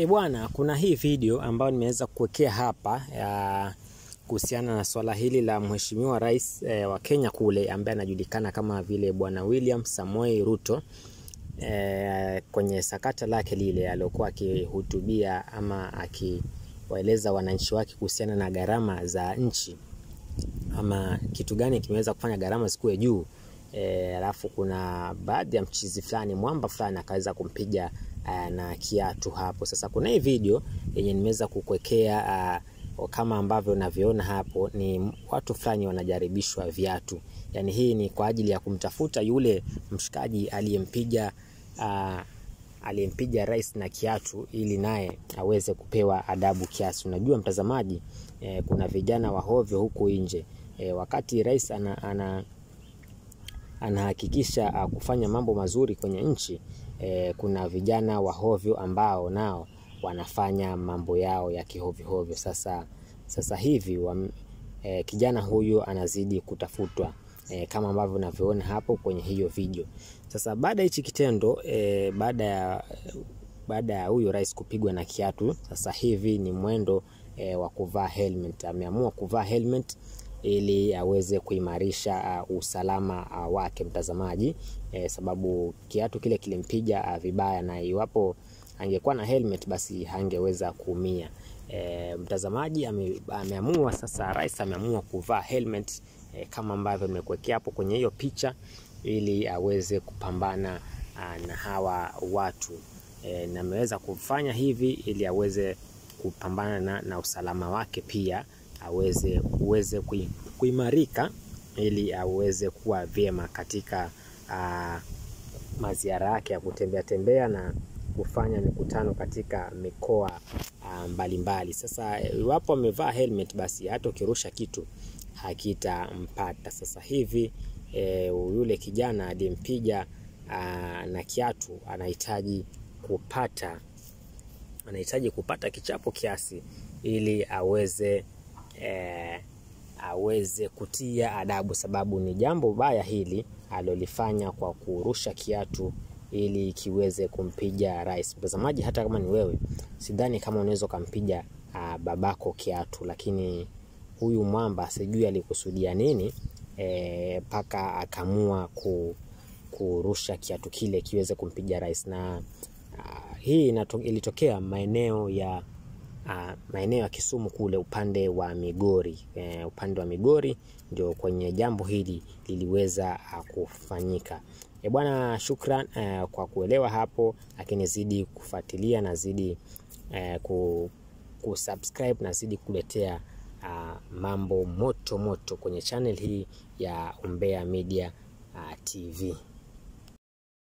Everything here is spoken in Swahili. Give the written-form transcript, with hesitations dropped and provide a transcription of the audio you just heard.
Bwana, kuna hii video ambayo nimeweza kuwekea hapa kuhusiana na swala hili la mheshimiwa rais wa Kenya kule ambaye anajulikana kama vile Bwana William Samoei Ruto, kwenye sakata lake lile aliyokuwa akihutubia ama akiwaeleza wananchi wake kuhusiana na gharama za nchi, ama kitu gani kimeweza kufanya gharama zikuwe juu. Alafu kuna baadhi ya mchizi fulani, mwamba fulani akaweza kumpiga na kiatu hapo. Sasa kuna hii video yenye nimeweza kukuwekea, kama ambavyo unavyoona hapo, ni watu fulani wanajaribishwa viatu. Yani hii ni kwa ajili ya kumtafuta yule mshikaji aliyempiga rais na kiatu, ili naye aweze kupewa adabu kiasi. Unajua mtazamaji, kuna vijana wahovyo huku nje. Wakati rais anahakikisha kufanya mambo mazuri kwenye nchi, kuna vijana wahovyo ambao nao wanafanya mambo yao ya kihovyo. Sasa hivi kijana huyu anazidi kutafutwa, kama ambavyo unavyoona hapo kwenye hiyo video. Sasa baada hichi kitendo, baada ya huyo rais kupigwa na kiatu, sasa hivi ni mwendo wa kuvaa helmet. Ameamua kuvaa helmet ili aweze kuimarisha usalama wake, mtazamaji, sababu kiatu kile kilimpiga vibaya, na iwapo angekuwa na helmet basi hangeweza kuumia. Mtazamaji, ameamua sasa, rais ameamua kuvaa helmet, kama ambavyo nimekuwekea hapo kwenye hiyo picha, ili aweze kupambana na hawa watu, na ameweza kufanya hivi ili aweze kupambana na usalama wake, pia uweze kuimarika, ili aweze kuwa vyema katika maziara yake ya kutembea na kufanya mikutano katika mikoa mbalimbali. Sasa iwapo amevaa helmet, basi hata ukirusha kitu hakitampata. Sasa hivi yule kijana aliyempiga na kiatu anahitaji kupata kichapo kiasi, ili aweze kutia adabu, sababu ni jambo baya hili alilofanya kwa kurusha kiatu ili kiweze kumpiga rais. Mtazamaji, hata kama ni wewe, sidhani kama unaweza kumpiga babako kiatu, lakini huyu mwamba sijui alikusudia nini paka akamua kurusha kiatu kile kiweze kumpiga rais. Na hii ilitokea maeneo ya Kisumu kule upande wa Migori. Upande wa Migori ndio kwenye jambo hili liliweza kufanyika. Bwana, shukran kwa kuelewa hapo, lakini zidi kufuatilia na zidi kusubscribe na zidi kuletea mambo moto kwenye channel hii ya Umbea Media TV.